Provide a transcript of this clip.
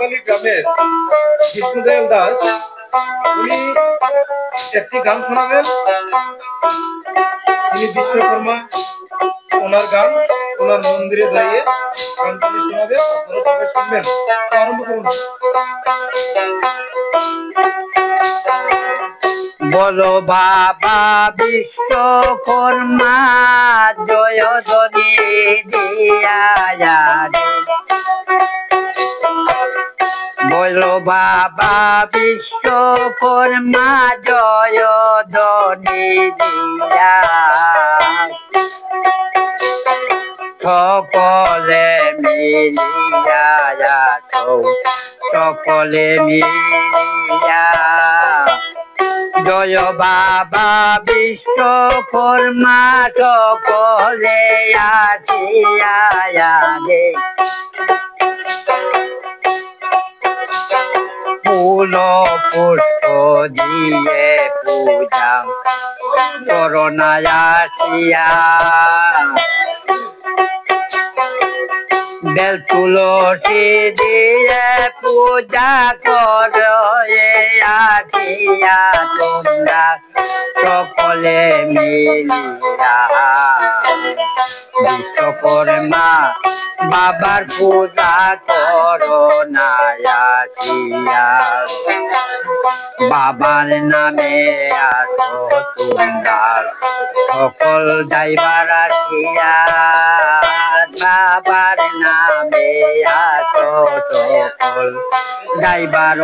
বড়খালি গ্রামের বিষ্ণুদয়াল দাস উনি একটি গান শোনাবেন। তিনি বিশ্বকর্মা, ওনার গান ওনার মন্দিরে দাঁড়িয়ে গানটা শোনাবে, আপনারা সবাই শুনবেন। আরম্ভ করুন। বলো বাবা বিশ্বকর্মা জয় ধ্বনি দিয়া রে, বলো বাবা বিশ্বকর্মা জয় ধ্বনি দিয়া, সকলে মিলিয়া সকলে মিলিয়া জয় বাবা বিশ্বকর্মা সকলে আসিয়া রে, ফুল পুষ্প দিয়ে পূজা করোনা আসিয়া, বেল তুলসী দিয়ে পূজা করো আসিয়া তোমরা সকলে মিলিয়া, বিশ্বকর্মা বাবার পূজা করো না আসিয়া, বাবার নামে আসো তোমরা সকল দাইবার আসিয়া, বাবার নামে আসো সকল দাইবার।